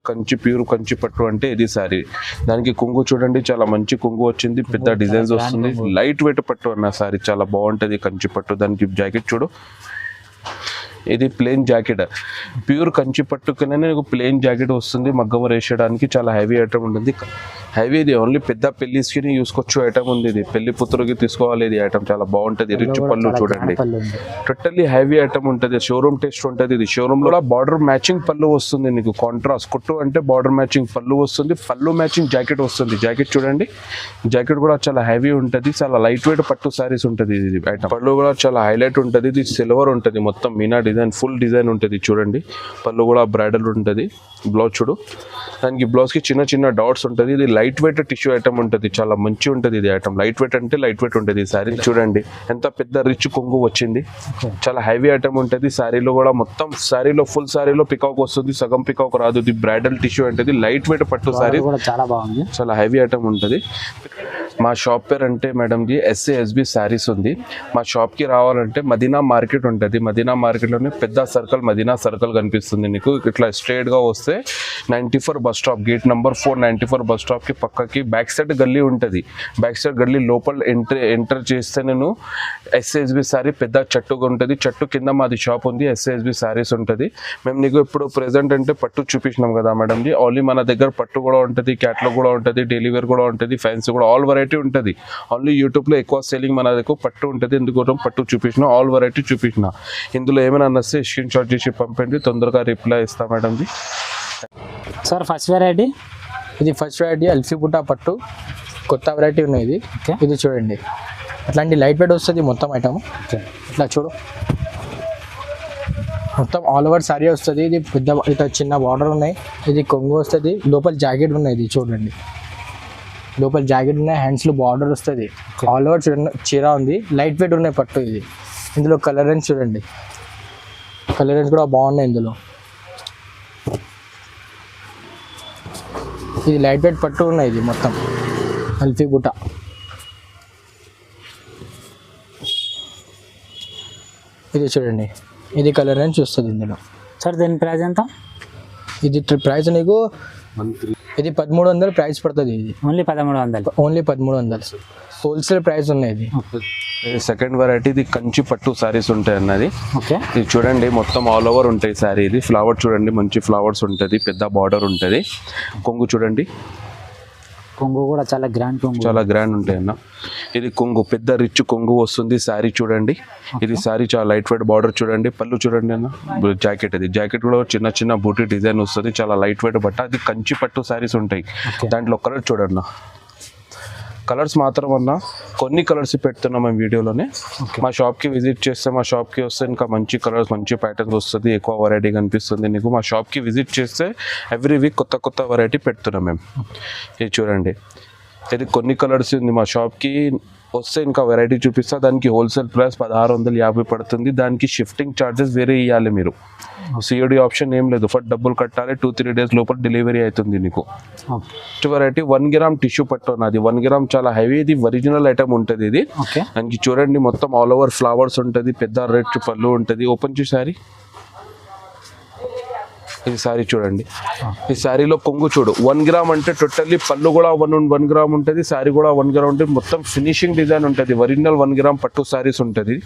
Kanchi pure Kanchi పట్టు అంటే ఇది సారీ. దానికి కొంగు చూడండి చాలా మంచి కొంగు వచ్చింది, పెద్ద డిజైన్స్ వస్తుంది, లైట్ వెయిట్ పట్టు అన్న సారీ చాలా బాగుంటది కంచి పట్టు. దానికి జాకెట్ చూడు, ఇది ప్లెయిన్ జాకెట్, ప్యూర్ కంచి పట్టుకునే నీకు ప్లెయిన్ జాకెట్ వస్తుంది. మగ్గం వేసేయడానికి చాలా హెవీ ఐటమ్ ఉంటుంది. హెవీ ఇది ఓన్లీ పెద్ద పెళ్లికి చూసుకోవచ్చు ఐటమ్ ఉంది. ఇది పెళ్లి పుత్రుకి తీసుకోవాలి. ఇది ఐటమ్ చాలా బాగుంటది. రిచ్ పళ్ళు చూడండి, టోటల్లీ హెవీ ఐటమ్ ఉంటుంది. షోరూమ్ టేస్ట్ ఉంటుంది. ఇది షోరూమ్ లో బార్డర్ మ్యాచింగ్ పళ్ళు వస్తుంది నీకు, కాంట్రాస్ట్ కుట్టు అంటే బార్డర్ మ్యాచింగ్ పళ్ళు వస్తుంది, పళ్ళు మ్యాచింగ్ జాకెట్ వస్తుంది. జాకెట్ చూడండి, జాకెట్ కూడా చాలా హెవీ ఉంటుంది, చాలా లైట్ వెయిట్ పట్టు సారీస్ ఉంటుంది. ఇది ఐటమ్ పళ్ళు కూడా చాలా హైలైట్ ఉంటుంది. ఇది సిల్వర్ ఉంటుంది, మొత్తం మీనా డిజైన్ ఫుల్ డిజైన్ ఉంటుంది చూడండి. పళ్ళు కూడా బ్రైడల్ ఉంటుంది. బ్లౌజ్ చూడు, దానికి బ్లౌజ్ కి చిన్న చిన్న డాట్స్ ఉంటుంది. ఇది లైట్ వెయిట్ టిష్యూ ఐటమ్ ఉంటుంది, చాలా మంచి ఉంటుంది. ఇది ఐటమ్ లైట్ వెయిట్ అంటే లైట్ వెయిట్ ఉంటుంది. ఈ సారీ చూడండి ఎంత పెద్ద రిచ్ కొంగు వచ్చింది, చాలా హెవీ ఐటమ్ ఉంటుంది. సారీలో కూడా మొత్తం సారీలో ఫుల్ సారీలో పికాక్ వస్తుంది, సగం పికాక్ రాదు. ఇది బ్రైడల్ టిష్యూ ఉంటుంది, లైట్ వెయిట్ పట్టు సారీ, చాలా బాగుంది, చాలా హెవీ ఐటమ్ ఉంటుంది. మా షాప్ పేరు అంటే మేడం జీ SASB శారీస్ ఉంది. మా షాప్కి రావాలంటే మదీనా మార్కెట్ ఉంటుంది. మదీనా మార్కెట్లోనే పెద్ద సర్కిల్, మదీనా సర్కిల్ కనిపిస్తుంది నీకు. ఇట్లా స్ట్రైట్గా వస్తే 94 bus stop, gate number 4 94 bus స్టాప్కి పక్కకి బ్యాక్ సైడ్ గల్లీ ఉంటుంది. బ్యాక్ సైడ్ గల్లీ లోపల ఎంటర్ చేస్తే నేను SASB శారీ పెద్ద చెట్టుగా ఉంటుంది. చెట్టు కింద మాది షాప్ ఉంది, SASB శారీస్ ఉంటుంది. మేము నీకు ఇప్పుడు ప్రెజెంట్ అంటే పట్టు చూపించినాం కదా మేడం జీ, ఓన్లీ మన దగ్గర పట్టు కూడా ఉంటుంది, క్యాట్లాగ్ కూడా ఉంటుంది, డైలీ వేర్ కూడా ఉంటుంది, ఫ్యాన్సీ కూడా, ఆల్ వెరైటీ ఉంటుంది. ఓన్లీ యూట్యూబ్లో ఎక్కువ సెల్లింగ్ మన దగ్గర పట్టు ఉంటుంది. ఎందుకోసం పట్టు చూపించిన, ఆల్ వెరైటీ చూపించిన. ఇందులో ఏమైనా నస్తే స్క్రీన్ షాట్ చేసి పంపండి, తొందరగా రిప్లై ఇస్తాం madam ji. Sir first variety, ఇది ఫస్ట్ వెరైటీ ఎల్ఫీ బుట్టా పట్టు, కొత్త వెరైటీ ఉన్నాయి. ఇది ఇది చూడండి, అట్లాంటి లైట్ వెయిట్ వస్తుంది మొత్తం ఐటమ్. ఇట్లా చూడు, మొత్తం ఆల్ ఓవర్ సారీ వస్తుంది. ఇది పెద్ద ఇట్లా చిన్న బార్డర్ ఉన్నాయి. ఇది కొంగు వస్తుంది, లోపల జాకెట్ ఉన్నాయి. ఇది చూడండి, లోపల జాకెట్ ఉన్నాయి, హ్యాండ్స్లో బార్డర్ వస్తుంది. ఆల్ ఓవర్ చీర ఉంది, లైట్ వెయిట్ ఉన్నాయి పట్టు. ఇది ఇందులో కలర్ రేంజ్ చూడండి, కలర్ రేంజ్ కూడా బాగున్నాయి ఇందులో. ఇది లైట్ వెయిట్ పట్టు ఉన్నాయి. ఇది మొత్తం ఎల్ఫీ బుట్ట. ఇది చూడండి, ఇది కలర్ రేంజ్ వస్తుంది ఇందులో. సార్ దీని ప్రైస్ ఎంత? ఇది ప్రైస్ నీకు ఇది 1300 ప్రైస్ పడుతుంది. ఇది ఓన్లీ 1300, ఓన్లీ 1300 హోల్సేల్ ప్రైస్ ఉన్నాయి. ఇది సెకండ్ వెరైటీ, ఇది కంచి పట్టు సారీస్ ఉంటాయి అన్నది. ఓకే, ఇది చూడండి మొత్తం ఆల్ ఓవర్ ఉంటాయి సారీ. ఇది ఫ్లవర్ చూడండి, మంచి ఫ్లవర్స్ ఉంటుంది, పెద్ద బార్డర్ ఉంటుంది. కొంగు చూడండి, కొంగు కూడా చాలా గ్రాండ్ కొంగు, చాలా గ్రాండ్ ఉంటాయి అన్న. ఇది కొంగు పెద్ద రిచ్ కొంగు వస్తుంది. శారీ చూడండి, ఇది శారీ చాలా లైట్ వెయిట్ బార్డర్ చూడండి. పళ్ళు చూడండి అన్న, జాకెట్, ఇది జాకెట్ కూడా చిన్న చిన్న బూటీ డిజైన్ వస్తుంది, చాలా లైట్ వెయిట్ బట్ట. అది కంచి పట్టు శారీస్ ఉంటాయి. దాంట్లో కలర్ చూడండి, కలర్స్ మాత్రం అన్న కొన్ని కలర్స్ పెడుతున్నాం మేము వీడియోలోనే. మా షాప్కి విజిట్ చేస్తే, మా షాప్కి వస్తే ఇంకా మంచి కలర్స్, మంచి ప్యాటర్న్స్ వస్తుంది, ఎక్కువ వెరైటీ కనిపిస్తుంది నీకు. మా షాప్కి విజిట్ చేస్తే ఎవ్రీ వీక్ కొత్త కొత్త వెరైటీ పెడుతున్నాం మేము. ఇది చూడండి, ఇది కొన్ని కలర్స్ ఉంది. మా షాప్కి వస్తే ఇంకా వెరైటీ చూపిస్తా. దానికి హోల్సేల్ ప్రైస్ 1650 పడుతుంది. దానికి షిఫ్టింగ్ ఛార్జెస్ వేరే ఇవ్వాలి మీరు. COD ఆప్షన్ ఏం లేదు, ఫస్ట్ డబ్బులు కట్టాలి. 2-3 డేస్ లోపల డెలివరీ అవుతుంది నీకు. నెక్స్ట్ వెరైటీ 1 గ్రామ్ టిష్యూ పట్టు అన్నది. 1 గ్రామ్ చాలా హెవీ, ఇది ఒరిజినల్ ఐటమ్ ఉంటుంది. ఇది దానికి చూడండి మొత్తం ఆల్ ఓవర్ ఫ్లవర్స్ ఉంటుంది, పెద్ద రెడ్ పళ్ళు ఉంటుంది. ఓపెన్ చేసి సారీ, ఇది సారీ చూడండి. ఈ శారీలో కొంగు చూడు, 1 గ్రామ్ అంటే టోటల్లీ పళ్ళు కూడా 1 గ్రామ్ ఉంటుంది, శారీ కూడా 1 గ్రామ్ ఉంటుంది. మొత్తం ఫినిషింగ్ డిజైన్ ఉంటుంది, ఒరిజినల్ 1 గ్రామ్ పట్టు శారీస్ ఉంటుంది.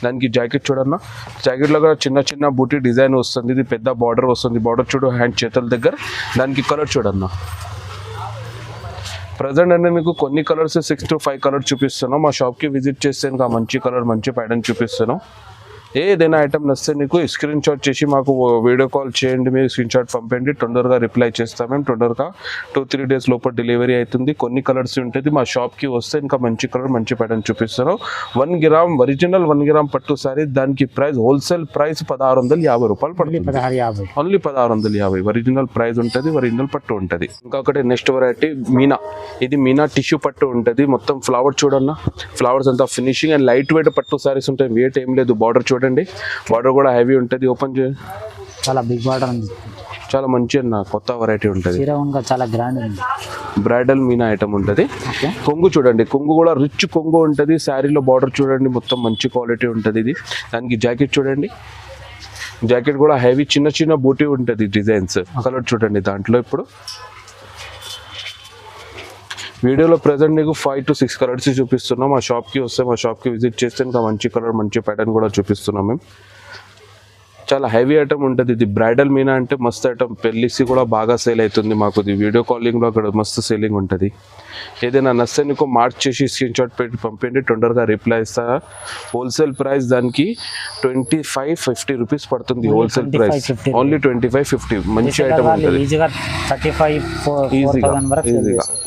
దానికి జాకెట్ చూడన్నా, జాకెట్లో కూడా చిన్న చిన్న బూటీ డిజైన్ వస్తుంది. ఇది పెద్ద బార్డర్ వస్తుంది, బార్డర్ చూడు హ్యాండ్ చేతుల దగ్గర. దానికి కలర్ చూడన్నా, ప్రజెంట్ అంటే మీకు కొన్ని కలర్స్ 6 to 5 కలర్స్ చూపిస్తున్నాం. మా షాప్కి విజిట్ చేస్తే ఇంకా మంచి కలర్, మంచి ప్యాటర్న్ చూపిస్తున్నాం. ఏదైనా ఐటమ్ నచ్చితే నీకు స్క్రీన్ షాట్ చేసి మాకు వీడియో కాల్ చేయండి, మీరు స్క్రీన్ షాట్ పంపండి, తొందరగా రిప్లై చేస్తాం మేము. తొందరగా 2-3 డేస్ లోపల డెలివరీ అవుతుంది. కొన్ని కలర్స్ ఉంటుంది. మా షాప్కి వస్తే ఇంకా మంచి కలర్, మంచి ప్యాటర్న్ చూపిస్తాను. 1 గ్రామ్ ఒరిజినల్ 1 గ్రామ్ పట్టు సారీ, దానికి ప్రైస్ హోల్సేల్ ప్రైస్ 1650 రూపాయలు పడుతుంది. ఓన్లీ 1650 ఒరిజినల్ ప్రైస్ ఉంటుంది, ఒరిజినల్ పట్టు ఉంటుంది. ఇంకొకటి నెక్స్ట్ వెరైటీ మీనా. ఇది మీనా టిష్యూ పట్టు ఉంటుంది. మొత్తం ఫ్లవర్ చూడన్నా, ఫ్లవర్స్ అంతా ఫినిషింగ్ అండ్ లైట్ వెయిట్ పట్టు సారీస్ ఉంటాయి. వెయిట్ ఏం లేదు. బార్డర్ చూడండి, బార్డర్ కూడా హెవీ ఉంటుంది. ఓపెన్ చేయండి, చాలా బిగ్ బార్డర్ ఉంది, చాలా మంచి అన్న, కొత్త వెరైటీ ఉంటుంది. చాలా గ్రాండ్ ఉంది. బ్రైడల్ మీనా ఐటమ్ ఉంటుంది. కొంగు చూడండి, కొంగు కూడా రిచ్ కొంగు ఉంటుంది. శారీలో బార్డర్ చూడండి, మొత్తం మంచి క్వాలిటీ ఉంటుంది. ఇది దానికి జాకెట్ చూడండి, జాకెట్ కూడా హెవీ చిన్న చిన్న బూటీ ఉంటుంది డిజైన్స్. కలర్ చూడండి దాంట్లో. ఇప్పుడు వీడియోలో ప్రజెంట్ నీకు 5 to 6 కలర్స్ చూపిస్తున్నాం. మా షాప్కి వస్తే మా షాప్కి విజిట్ చేస్తే ఇంకా మంచి కలర్ మంచి ప్యాటర్న్ కూడా చూపిస్తున్నాం మేము. చాలా హెవీ ఐటమ్ ఉంటుంది ఇది. బ్రైడల్ మీనా అంటే మస్తు ఐటమ్, పెళ్ళిసి కూడా బాగా సేల్ అవుతుంది మాకు. ఇది వీడియో కాలింగ్లో అక్కడ మస్తు సేలింగ్ ఉంటుంది. ఏదైనా నస్తే నీకు మార్క్ చేసి స్క్రీన్ షాట్ పెట్టి పంపిండి, తొందరగా రిప్లై ఇస్తా. హోల్సేల్ ప్రైస్ దానికి 25-50 రూపీస్ పడుతుంది. Wholesale price only 25-50. మంచి ఐటమ్ ఉంటుంది,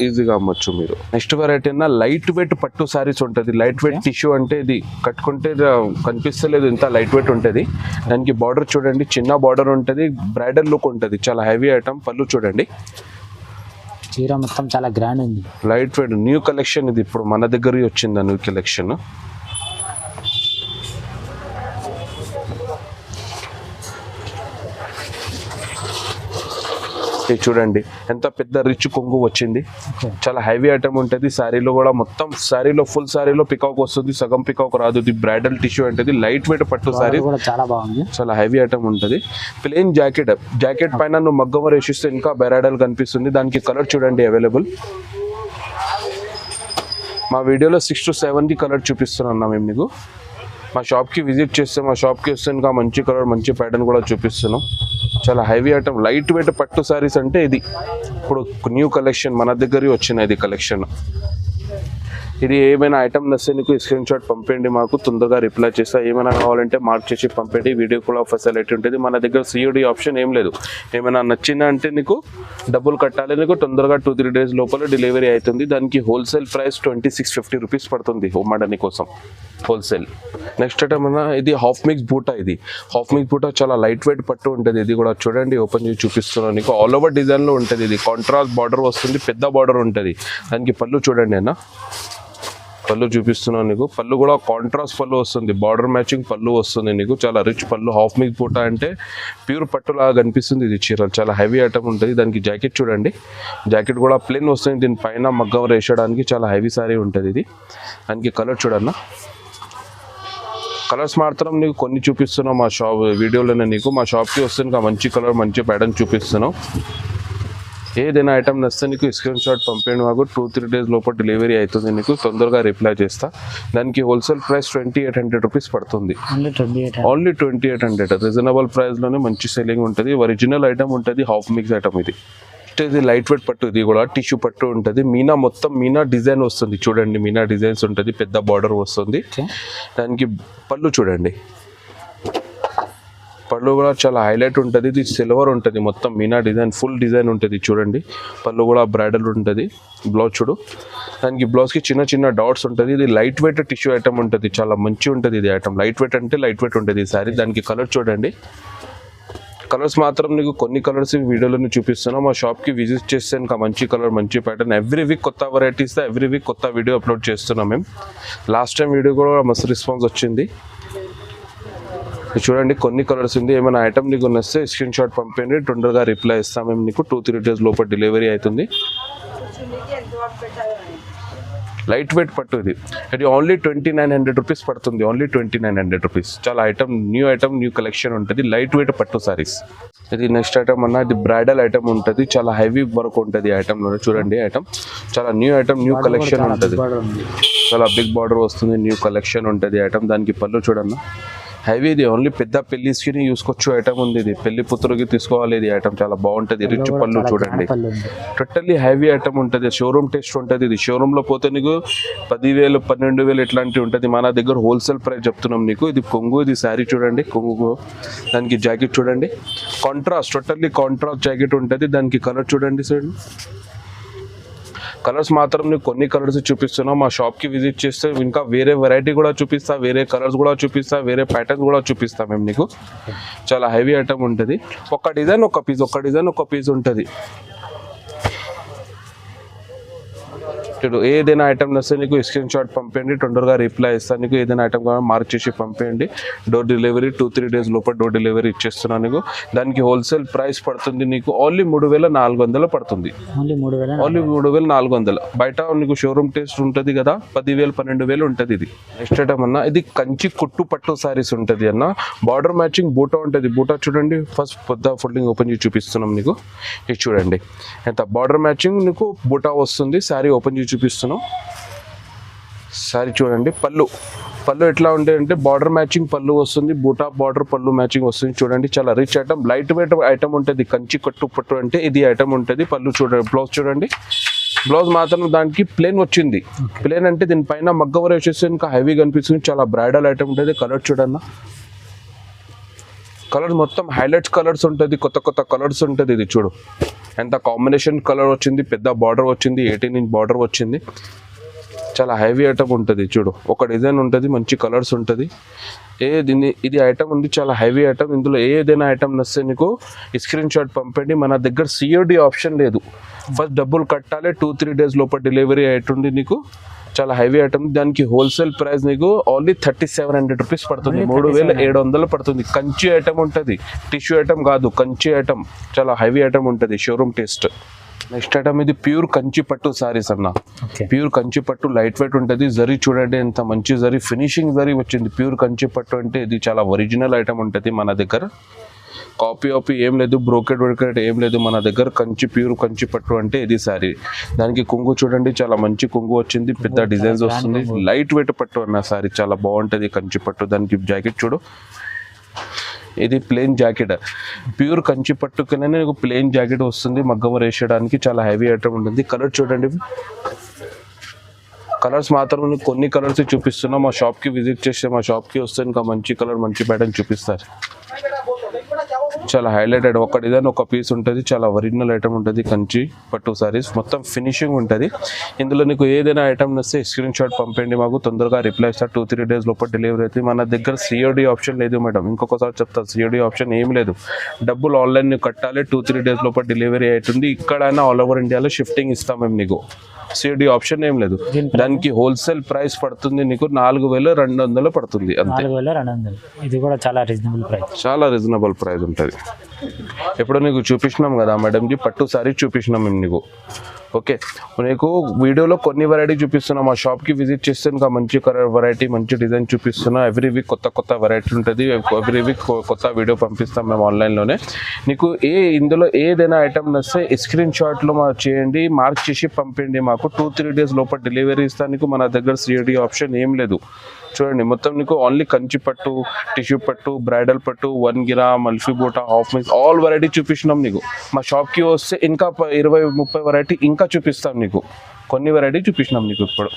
ఈజీగా అమ్మొచ్చు మీరు. నెక్స్ట్ వెరైటీ అన్న లైట్ వెయిట్ పట్టు సారీస్ ఉంటుంది. లైట్ వెయిట్ టిష్యూ అంటే ఇది కట్టుకుంటే కనిపిస్తలేదు, ఇంత లైట్ వెయిట్ ఉంటుంది. దానికి బార్డర్ చూడండి, చిన్న బార్డర్ ఉంటుంది, బ్రైడల్ లుక్ ఉంటుంది. చాలా హెవీ ఐటమ్. పళ్ళు చూడండి, చీర మొత్తం చాలా గ్రాండ్ ఉంది. లైట్ వెయిట్ న్యూ కలెక్షన్ ఇది, ఇప్పుడు మన దగ్గర వచ్చింది న్యూ కలెక్షన్. ఇది చూడండి ఎంత పెద్ద రిచ్ కొంగు వచ్చింది. చాలా హెవీ ఐటమ్ ఉంటుంది. శారీలో కూడా మొత్తం శారీలో ఫుల్ శారీలో పికాక్ వస్తుంది, సగం పికాక్ రాదు. ఇది బ్రైడల్ టిష్యూ అంటే లైట్ వెయిట్ పట్టు శారీ, చాలా బాగుంది. చాలా హెవీ ఐటమ్ ఉంటుంది. ప్లెయిన్ జాకెట్, జాకెట్ పైన నువ్వు మగ్గం వేసిస్తే ఇంకా బ్రైడల్ కనిపిస్తుంది. దానికి కలర్ చూడండి అవైలబుల్. మా వీడియోలో 6 to 7 కలర్ చూపిస్తున్నాం మేము నీకు. మా షాప్కి విజిట్ చేస్తే మా షాప్కి వస్తే ఇంకా మంచి కలర్ మంచి ప్యాటర్న్ కూడా చూపిస్తున్నాం. చాలా హెవీ ఐటమ్ లైట్ వెయిట్ పట్టు సారీస్ అంటే ఇది ఇప్పుడు న్యూ కలెక్షన్ మన దగ్గర వచ్చిన ఇది కలెక్షన్. ఇది ఏమైనా ఐటమ్ నస్తే నీకు స్క్రీన్ షాట్ పంపండి, మాకు తొందరగా రిప్లై చేస్తా. ఏమైనా కావాలంటే మార్క్ చేసి పంపండి. వీడియో కూడా ఫెసిలిటీ ఉంటుంది. మన దగ్గర COD ఆప్షన్ ఏం లేదు. ఏమైనా నచ్చిందా అంటే నీకు డబ్బులు కట్టాలి, నీకు తొందరగా 2-3 days లోపల డెలివరీ అవుతుంది. దానికి హోల్సేల్ ప్రైస్ 26-50 రూపీస్ పడుతుంది హోమాడని కోసం హోల్సేల్. నెక్స్ట్ ఐటమ్ అన్న ఇది హాఫ్ మిక్స్ బూటా. ఇది హాఫ్ మిక్స్ బూటా చాలా లైట్ వెయిట్ పట్టు ఉంటుంది. ఇది కూడా చూడండి, ఓపెన్ చేసి చూపిస్తున్నాను నీకు. ఆల్ ఓవర్ డిజైన్లో ఉంటుంది. ఇది కాంట్రాస్ట్ బార్డర్ వస్తుంది, పెద్ద బార్డర్ ఉంటుంది. దానికి పళ్ళు చూడండి అన్న, పళ్ళు చూపిస్తున్నాను నీకు. పళ్ళు కూడా కాంట్రాస్ట్ పళ్ళు వస్తుంది, బార్డర్ మ్యాచింగ్ పళ్ళు వస్తుంది నీకు. చాలా రిచ్ పళ్ళు. హాఫ్ మిక్స్ బూటా అంటే ప్యూర్ పట్టు లాగా కనిపిస్తుంది ఇది చీర. చాలా హెవీ ఐటమ్ ఉంటుంది. దానికి జాకెట్ చూడండి, జాకెట్ కూడా ప్లెయిన్ వస్తుంది. దీని పైన మగ్గం వేసడానికి చాలా హెవీ సారీ ఉంటుంది ఇది. దానికి కలర్ చూడన్నా, కలర్స్ మాత్రం నీకు కొన్ని చూపిస్తున్నాం మా షాప్ వీడియోలోనే నీకు. మా షాప్కి వస్తే ఇంకా మంచి కలర్ మంచి ప్యాటర్న్ చూపిస్తున్నాం. ఏదైనా ఐటమ్ నస్తే నీకు స్క్రీన్ షాట్ పంపండి, మాకు 2-3 days లోపల డెలివరీ అవుతుంది. నీకు తొందరగా రిప్లై చేస్తా. దానికి హోల్సేల్ ప్రైస్ 2800 రూపీస్ పడుతుంది. ఓన్లీ 2800. రీజనబుల్ ప్రైస్లోనే మంచి సెల్లింగ్ ఉంటుంది. ఒరిజినల్ ఐటమ్ ఉంటుంది, హాఫ్ మిక్స్ ఐటమ్ ఇది. ఇది లైట్ వెయిట్ పట్టు, ఇది కూడా టిష్యూ పట్టు ఉంటుంది. మీనా మొత్తం మీనా డిజైన్ వస్తుంది చూడండి, మీనా డిజైన్స్ ఉంటుంది, పెద్ద బార్డర్ వస్తుంది. దానికి పళ్ళు చూడండి, పళ్ళు కూడా చాలా హైలైట్ ఉంటుంది. ఇది సిల్వర్ ఉంటుంది, మొత్తం మీనా డిజైన్ ఫుల్ డిజైన్ ఉంటుంది చూడండి. పళ్ళు కూడా బ్రైడల్ ఉంటుంది. బ్లౌజ్ చూడు, దానికి బ్లౌజ్కి చిన్న చిన్న డాట్స్ ఉంటుంది. ఇది లైట్ వెయిట్ టిష్యూ ఐటమ్ ఉంటుంది, చాలా మంచి ఉంటుంది ఇది ఐటమ్. లైట్ వెయిట్ అంటే లైట్ వెయిట్ ఉంటుంది ఈ సారీ. దానికి కలర్ చూడండి, కలర్స్ మాత్రం నీకు కొన్ని కలర్స్ వీడియోలో చూపిస్తున్నాం. మా షాప్కి విజిట్ చేస్తే ఇంకా మంచి కలర్ మంచి ప్యాటర్న్. ఎవ్రీ వీక్ కొత్త వెరైటీస్, ఎవ్రీ వీక్ కొత్త వీడియో అప్లోడ్ చేస్తున్నాం మేము. లాస్ట్ టైం వీడియో కూడా మస్తు రెస్పాన్స్ వచ్చింది. చూడండి కొన్ని కలర్స్ ఉంది. ఏమైనా ఐటమ్ నీకు నచ్చితే స్క్రీన్ షాట్ పంపండి, తొందరగా రిప్లై ఇస్తాం మేము నీకు. 2-3 days లోపల డెలివరీ అవుతుంది. లైట్ వెయిట్ పట్టు ఇది. ఇది ఓన్లీ 2900 రూపీస్ పడుతుంది. Only 2900 rupees. చాలా ఐటమ్ న్యూ కలెక్షన్ ఉంటుంది. లైట్ వెయిట్ పట్టు సారీస్. ఇది నెక్స్ట్ ఐటమ్ అన్న, ఇది బ్రైడల్ ఐటమ్ ఉంటుంది. చాలా హెవీ వర్క్ ఉంటుంది ఐటమ్లో. చూడండి ఐటమ్ చాలా న్యూ ఐటమ్, న్యూ కలెక్షన్ ఉంటుంది. చాలా బిగ్ బార్డర్ వస్తుంది, న్యూ కలెక్షన్ ఉంటుంది ఐటమ్. దానికి పళ్ళు చూడన్నా హెవీ. ఇది ఓన్లీ పెద్ద పెళ్లికి చూసుకోవచ్చు ఐటమ్ ఉంది. ఇది పెళ్లి పుత్రుకి తీసుకోవాలి ఇది ఐటమ్. చాలా బాగుంటుంది. రిచ్ పళ్ళు చూడండి, టోటల్లీ హెవీ ఐటమ్ ఉంటుంది. షోరూమ్ టేస్ట్ ఉంటుంది. ఇది షోరూంలో పోతే నీకు 10,000 12,000 ఇట్లాంటివి ఉంటుంది. మన దగ్గర హోల్సేల్ ప్రైస్ చెప్తున్నాం నీకు. ఇది కొంగు, ఇది శారీ చూడండి కొంగు. దానికి జాకెట్ చూడండి, కాంట్రాస్ట్ టోటల్లీ కాంట్రాస్ట్ జాకెట్ ఉంటుంది. దానికి కలర్ చూడండి చూడండి. కలర్స్ మాత్రం నీకు కొన్ని కలర్స్ చూపిస్తున్నాం. మా షాప్కి విజిట్ చేస్తే ఇంకా వేరే వెరైటీ కూడా చూపిస్తా, వేరే కలర్స్ కూడా చూపిస్తా, వేరే ప్యాటర్న్స్ కూడా చూపిస్తా మేము నీకు. చాలా హెవీ ఐటమ్ ఉంటుంది. ఒక డిజైన్ ఒక పీస్, ఒక డిజైన్ ఒక పీస్ ఉంటుంది. చూడు ఏదైనా ఐటమ్ వస్తే నీకు స్క్రీన్ షాట్ పంపేయండి, తొందరగా రిప్లై ఇస్తాను. నీకు ఏదైనా ఐటమ్ కావాలి మార్క్ చేసి పంపేయండి. డోర్ డెలివరీ 2-3 డేస్ లోపల డోర్ డెలివరీ ఇచ్చేస్తున్నాను నీకు. దానికి హోల్సేల్ ప్రైస్ పడుతుంది నీకు ఓన్లీ 3,400 పడుతుంది. ఓన్లీ 3,000. ఓన్లీ 3,400. బయట నీకు షోరూమ్ టేస్ట్ ఉంటుంది కదా 10,000 12,000 ఉంటుంది. ఇది నెక్స్ట్ ఐటమ్ అన్న, ఇది కంచి కుట్టు పట్టు సారీస్ ఉంటుంది అన్న. బార్డర్ మ్యాచింగ్ బూటా ఉంటుంది. బూటా చూడండి, ఫస్ట్ పొద్దు ఫోల్డింగ్ ఓపెన్ చేసి చూపిస్తున్నాం నీకు. ఇది చూడండి ఎంత బార్డర్ మ్యాచింగ్ నీకు బూటా వస్తుంది. శారీ ఓపెన్ చేసి చూపిస్తున్నాం. శారీ చూడండి. పళ్ళు ఎట్లా ఉంటాయి అంటే బార్డర్ మ్యాచింగ్ పళ్ళు వస్తుంది, బూటా బార్డర్ పళ్ళు మ్యాచింగ్ వస్తుంది. చూడండి చాలా rich item, light weight item ఉంటుంది. కంచి కట్టు పట్టు అంటే ఇది ఐటమ్ ఉంటుంది. పళ్ళు చూడండి, బ్లౌజ్ చూడండి. బ్లౌజ్ మాత్రం దానికి ప్లేన్ వచ్చింది. ప్లేన్ అంటే దీనిపైన మగ్గవర వేసేసి ఇంకా హెవీ కనిపిస్తుంది. చాలా బ్రైడల్ ఐటమ్ ఉంటుంది. కలర్ చూడన్నా, కలర్స్ మొత్తం హైలైట్స్ కలర్స్ ఉంటుంది. కొత్త కలర్స్ ఉంటుంది. ఇది చూడు ఎంత కాంబినేషన్ కలర్ వచ్చింది. పెద్ద బార్డర్ వచ్చింది, 18 ఇంచ్ బార్డర్ వచ్చింది. చాలా హెవీ ఐటమ్ ఉంటుంది. చూడు ఒక డిజైన్ ఉంటుంది, మంచి కలర్స్ ఉంటుంది. ఇది ఐటమ్ ఉంది చాలా హెవీ ఐటమ్. ఇందులో ఏదైనా ఐటమ్ నస్తే నీకు స్క్రీన్ షాట్ పంపండి. మన దగ్గర COD ఆప్షన్ లేదు. ఫస్ట్ డబ్బులు కట్టాలి, 2-3 డేస్ లోపల డెలివరీ అవుతుంది నీకు. చాలా హెవీ ఐటమ్. దానికి హోల్సేల్ ప్రైస్ నీకు ఓన్లీ 3,700 రూపీస్ పడుతుంది. 3,700 పడుతుంది. కంచి ఐటమ్ ఉంటుంది, టిష్యూ ఐటమ్ కాదు, కంచి ఐటమ్. చాలా హెవీ ఐటమ్ ఉంటుంది, షోరూమ్ టేస్ట్. నెక్స్ట్ ఐటమ్ ఇది ప్యూర్ కంచి పట్టు సారీస్ అన్న. ప్యూర్ కంచి పట్టు లైట్ వెయిట్ ఉంటుంది. జరీ చూడండి ఎంత మంచి జరీ, ఫినిషింగ్ జరీ వచ్చింది. ప్యూర్ కంచి పట్టు అంటే ఇది చాలా ఒరిజినల్ ఐటమ్ ఉంటుంది మన దగ్గర. కాపీ ఏం లేదు, బ్రోకెట్ ఏం లేదు. మన దగ్గర ప్యూర్ కంచి పట్టు అంటే ఇది సారీ. దానికి కొంగు చూడండి, చాలా మంచి కొంగు వచ్చింది. పెద్ద డిజైన్స్ వస్తుంది. లైట్ వెయిట్ పట్టు అన్న సారీ, చాలా బాగుంటుంది కంచి పట్టు. దానికి జాకెట్ చూడు, ఇది ప్లెయిన్ జాకెట్. ప్యూర్ కంచి పట్టుకునే నీకు ప్లెయిన్ జాకెట్ వస్తుంది. మగ్గం వేసేయడానికి చాలా హెవీ ఐటమ్ ఉంటుంది. కలర్ చూడండి, కలర్స్ మాత్రం కొన్ని కలర్స్ చూపిస్తున్నా. మా షాప్కి విజిట్ చేస్తే, మా షాప్కి వస్తే ఇంకా మంచి కలర్ మంచి ప్యాటర్న్ చూపిస్తారు. చాలా హైలైటెడ్ ఒక డిజైన్ ఒక పీస్ ఉంటుంది. చాలా ఒరిజినల్ ఐటమ్ ఉంటుంది. కంచి పట్టు సారీస్ మొత్తం ఫినిషింగ్ ఉంటుంది. ఇందులో నీకు ఏదైనా ఐటమ్ వస్తే స్క్రీన్ షాట్ పంపండి, మాకు తొందరగా రిప్లై ఇస్తారు. 2-3 డేస్ లోపల డెలివరీ అవుతుంది. మన దగ్గర COD ఆప్షన్ లేదు మేడం. ఇంకొకసారి చెప్తాను, COD ఆప్షన్ ఏం లేదు. డబ్బులు ఆన్లైన్ కట్టాలి, 2-3 డేస్ లోపల డెలివరీ అవుతుంది. ఇక్కడైనా ఆల్ ఓవర్ ఇండియాలో షిఫ్టింగ్ ఇస్తాం మేము నీకు. COD ఆప్షన్ ఏం లేదు. దానికి హోల్సేల్ ప్రైస్ పడుతుంది నీకు 4,200 పడుతుంది అంతే. 4,200. ఇది కూడా చాలా రీజనబుల్ ప్రైస్, చాలా రీజనబుల్ ప్రైస్ ఉంటుంది. ఎప్పుడు నీకు చూపించినాం కదా మేడంజీ, పట్టు సారీ చూపించినాం మేము నీకు. ఓకే, నీకు వీడియోలో కొన్ని వెరైటీ చూపిస్తున్నాం. మా షాప్కి విజిట్ చేస్తే ఇంకా మంచి వెరైటీ మంచి డిజైన్ చూపిస్తున్నా. ఎవ్రీ వీక్ కొత్త వెరైటీ ఉంటుంది. ఎవ్రీ వీక్ కొత్త వీడియో పంపిస్తాం మేము ఆన్లైన్లోనే. నీకు ఇందులో ఏదైనా ఐటమ్ నస్తే స్క్రీన్ షాట్లో చేయండి, మార్క్ చేసి పంపిండి మాకు. 2-3 డేస్ లోపల డెలివరీ ఇస్తాను నీకు. మన దగ్గర COD ఆప్షన్ ఏం లేదు. చూడండి మొత్తం నీకు ఓన్లీ కంచి పట్టు, టిష్యూ పట్టు, బ్రైడల్ పట్టు, 1 గిరా, మల్ఫీ బూటా, హాఫ్ మిక్స్ ఆల్ వెరైటీ చూపించినాం నీకు. మా షాప్కి వస్తే ఇంకా 20-30 వెరైటీ ఇంకా చూపిస్తాం నీకు. కొన్ని వెరైటీ చూపించినాం నీకు ఇప్పుడు.